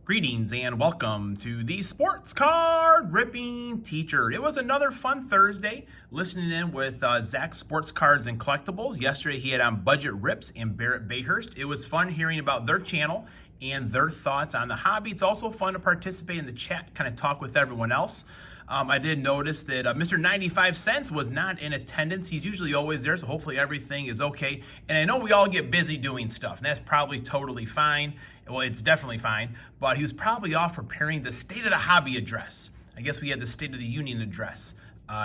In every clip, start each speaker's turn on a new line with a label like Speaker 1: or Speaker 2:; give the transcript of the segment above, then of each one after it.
Speaker 1: Greetings and welcome to the Sports Card Ripping Teacher. It was another fun Thursday listening in with Zach's Sports Cards and Collectibles. Yesterday he had on Budget Rips and Barrett Bayhurst. It was fun hearing about their channel and their thoughts on the hobby. It's also fun to participate in the chat, kind of talk with everyone else. I did notice that Mr. 95 Cents was not in attendance. He's usually always there, so hopefully everything is okay. And I know we all get busy doing stuff, and that's probably totally fine. Well, it's definitely fine, but he was probably off preparing the State of the Hobby address. I guess we had the State of the Union address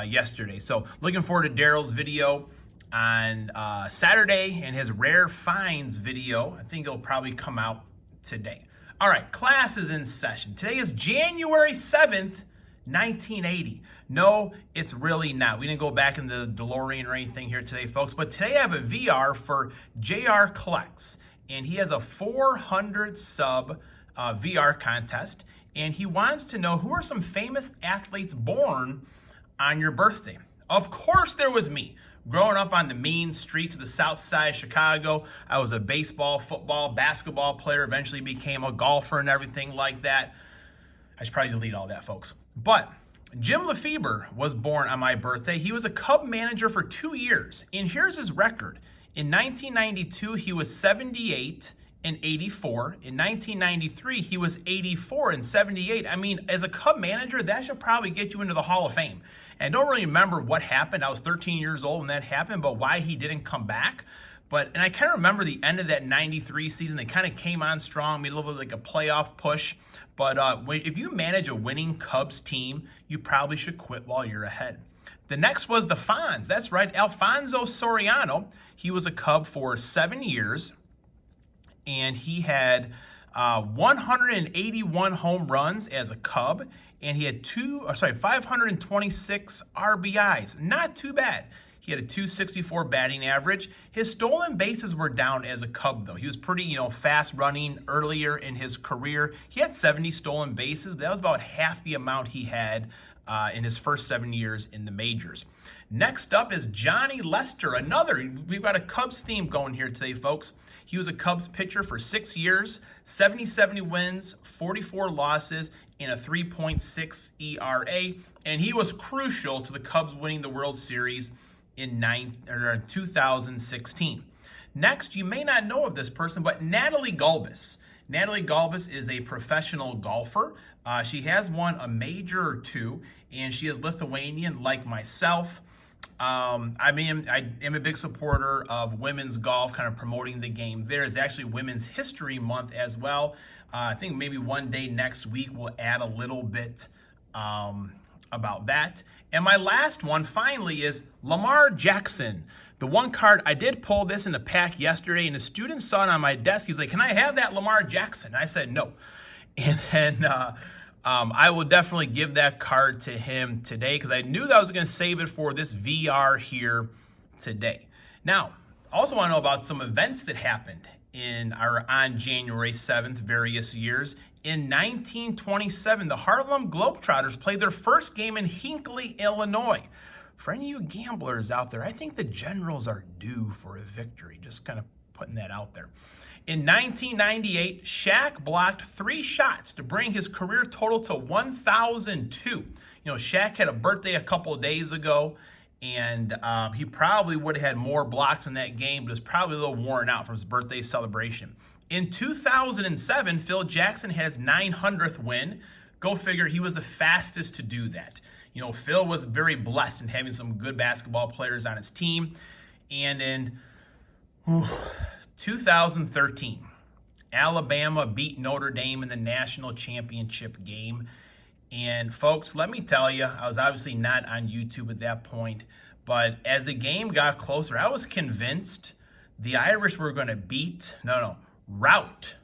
Speaker 1: yesterday. So looking forward to Daryl's video on Saturday and his rare finds video. I think it'll probably come out today. All right, class is in session. Today is January 7th, 1980. No, it's really not. We didn't go back in the DeLorean or anything here today, folks, but today I have a VR for JR Collects, and he has a 400 sub VR contest, and he wants to know who are some famous athletes born on your birthday. Of course there was me. Growing up on the mean streets of the south side of Chicago, I was a baseball, football, basketball player, eventually became a golfer and everything like that. I should probably delete all that, folks. But Jim Lefebvre was born on my birthday. He was a Cub manager for 2 years. And here's his record. In 1992, he was 78 and 84. In 1993, he was 84 and 78. I mean, as a Cub manager, that should probably get you into the Hall of Fame. And I don't really remember what happened. I was 13 years old when that happened, but why he didn't come back. And I kind of remember the end of that 93 season. They kind of came on strong, made a little bit like a playoff push. But if you manage a winning Cubs team, you probably should quit while you're ahead. The next was the Fonz. That's right, Alfonso Soriano. He was a Cub for 7 years, and he had 181 home runs as a Cub, and he had 526 RBIs. Not too bad. He had a 264 batting average. His stolen bases were down as a Cub, though. He was pretty, fast running earlier in his career. He had 70 stolen bases, but that was about half the amount he had in his first 7 years in the majors. Next up is Johnny Lester, we've got a Cubs theme going here today, folks. He was a Cubs pitcher for 6 years, 70 wins, 44 losses, and a 3.6 ERA, and he was crucial to the Cubs winning the World Series in 2016. Next, you may not know of this person, but Natalie Gulbis. Natalie Gulbis is a professional golfer. She has won a major or two, and she is Lithuanian like myself. I am a big supporter of women's golf, kind of promoting the game. There is actually Women's History Month as well. I think maybe one day next week we'll add a little bit about that. And my last one finally is Lamar Jackson. The one card, I did pull this in a pack yesterday, and a student saw it on my desk. He was like, "Can I have that Lamar Jackson?" I said no. And then I will definitely give that card to him today because I knew that I was going to save it for this VR here today. Now, I also want to know about some events that happened on January 7th, various years. In 1927, the Harlem Globetrotters played their first game in Hinckley, Illinois. For any of you gamblers out there, I think the Generals are due for a victory. Just kind of putting that out there. In 1998, Shaq blocked 3 shots to bring his career total to 1,002. Shaq had a birthday a couple of days ago, and he probably would have had more blocks in that game, but was probably a little worn out from his birthday celebration. In 2007, Phil Jackson had his 900th win. Go figure, he was the fastest to do that. Phil was very blessed in having some good basketball players on his team. And in 2013, Alabama beat Notre Dame in the national championship game. And folks, let me tell you, I was obviously not on YouTube at that point, but as the game got closer, I was convinced the Irish were going to rout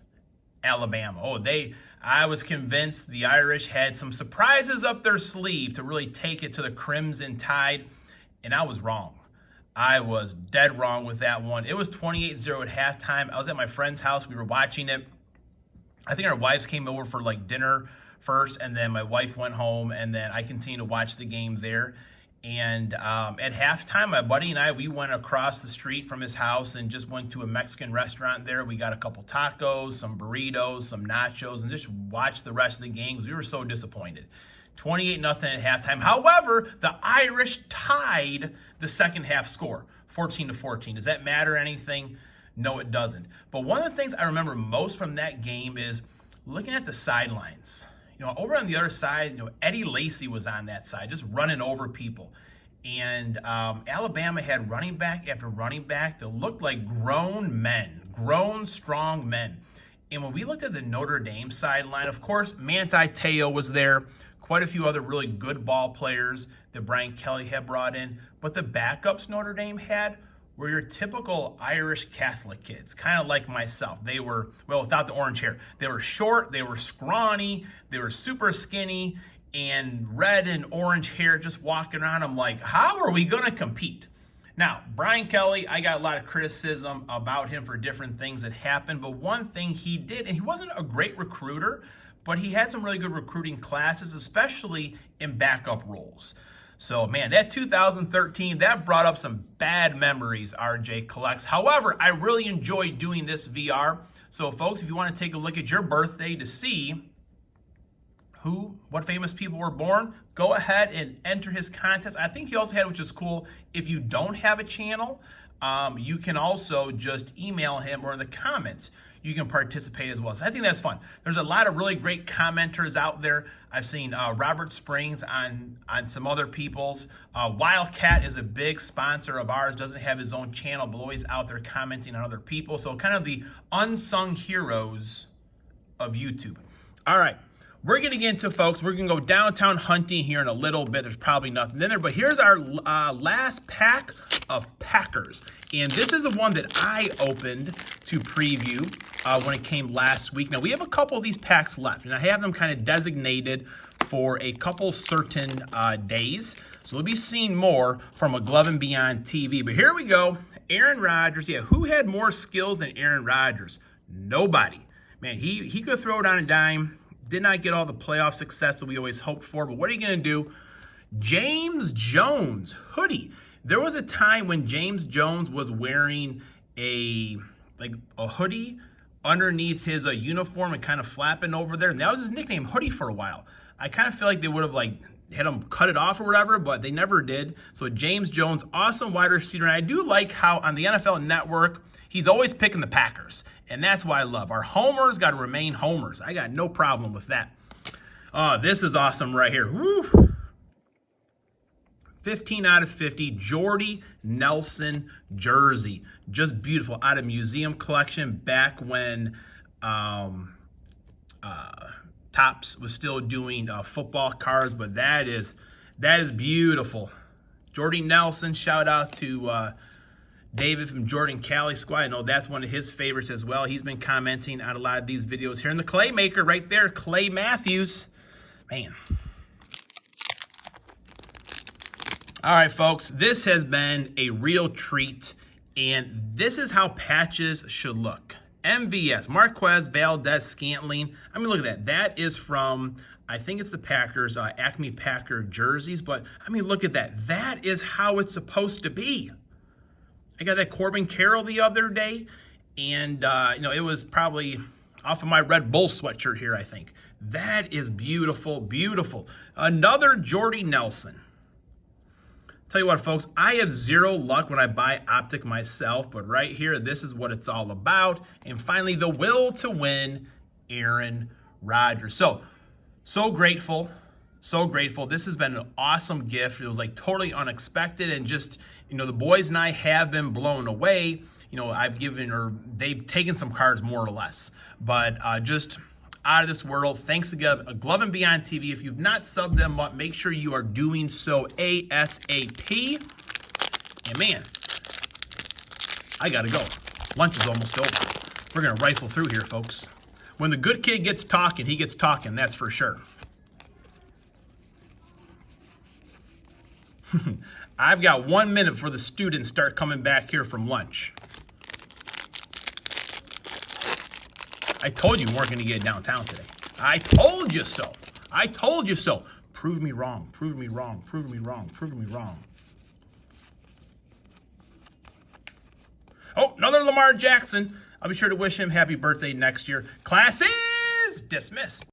Speaker 1: Alabama. I was convinced the Irish had some surprises up their sleeve to really take it to the Crimson Tide, and I was wrong. I was dead wrong with that one. It was 28-0 at halftime. I was at my friend's house. We were watching it. I think our wives came over for dinner first, and then my wife went home, and then I continued to watch the game there. And at halftime, my buddy and I, we went across the street from his house and just went to a Mexican restaurant there. We got a couple tacos, some burritos, some nachos, and just watched the rest of the game because we wwere so disappointed. 28-0 at halftime. However, the Irish tied the second half score, 14-14. Does that matter anything? No, it doesn't. But one of the things I remember most from that game is looking at the sidelines. Over on the other side, Eddie Lacy was on that side, just running over people. And Alabama had running back after running back that looked like grown men, grown, strong men. And when we looked at the Notre Dame sideline, of course, Manti Te'o was there, quite a few other really good ball players that Brian Kelly had brought in. But the backups Notre Dame had were your typical Irish Catholic kids, kind of like myself. They were, well, without the orange hair. They were short, they were scrawny, they were super skinny, and red and orange hair just walking around. I'm like, how are we going to compete? Now, Brian Kelly, I got a lot of criticism about him for different things that happened, but one thing he did, and he wasn't a great recruiter, but he had some really good recruiting classes, especially in backup roles. So, man, that 2013, that brought up some bad memories, RJ collects. However, I really enjoyed doing this VR. So, folks, if you want to take a look at your birthday to see what famous people were born, go ahead and enter his contest. I think he also had, which is cool, if you don't have a channel, you can also just email him, or in the comments, you can participate as well. So I think that's fun. There's a lot of really great commenters out there. I've seen Robert Springs on some other people's. Wildcat is a big sponsor of ours, doesn't have his own channel, but always out there commenting on other people. So kind of the unsung heroes of YouTube. All right. We're going to get into, folks, we're going to go downtown hunting here in a little bit. There's probably nothing in there, but here's our last pack of Packers. And this is the one that I opened to preview when it came last week. Now, we have a couple of these packs left, and I have them kind of designated for a couple certain days. So we'll be seeing more from a Glove and Beyond TV. But here we go. Aaron Rodgers. Yeah, who had more skills than Aaron Rodgers? Nobody. Man, he could throw it on a dime. Did not get all the playoff success that we always hoped for, but what are you going to do? James Jones hoodie. There was a time when James Jones was wearing a hoodie underneath his uniform and kind of flapping over there, and that was his nickname, Hoodie, for a while. I kind of feel like they would have had him cut it off or whatever, but they never did. So James Jones, awesome wide receiver, and I do like how on the NFL Network, he's always picking the Packers, and that's why I love. Our homers got to remain homers. I got no problem with that. This is awesome right here. Woo! 15 out of 50, Jordy Nelson jersey. Just beautiful, out of museum collection back when Topps was still doing football cards, but that is beautiful. Jordy Nelson, shout out to David from Jordan Cali Squad. I know that's one of his favorites as well. He's been commenting on a lot of these videos here. And the Clay Maker right there, Clay Matthews. Man. All right, folks, this has been a real treat, and this is how patches should look. MVS, Marquez Valdez-Scantling. I mean, look at that. That is from, I think it's the Packers, Acme Packer jerseys, but I mean, look at that. That is how it's supposed to be. I got that Corbin Carroll the other day, and it was probably off of my Red Bull sweatshirt here, I think. That is beautiful, beautiful. Another Jordy Nelson. Tell you what, folks, I have zero luck when I buy Optic myself, but right here, this is what it's all about. And finally, the will to win, Aaron Rodgers. So grateful, so grateful. This has been an awesome gift. It was totally unexpected, and just, the boys and I have been blown away. I've given, or they've taken some cards more or less, but just out of this world. Thanks again, Glove and Beyond TV. If you've not subbed them up, make sure you are doing so ASAP. And man, I gotta go. Lunch is almost over. We're gonna rifle through here, folks. When the good kid gets talking, he gets talking, that's for sure. I've got 1 minute before the students start coming back here from lunch. I told you we weren't going to get downtown today. I told you so. I told you so. Prove me wrong. Prove me wrong. Prove me wrong. Prove me wrong. Oh, another Lamar Jackson. I'll be sure to wish him happy birthday next year. Class is dismissed.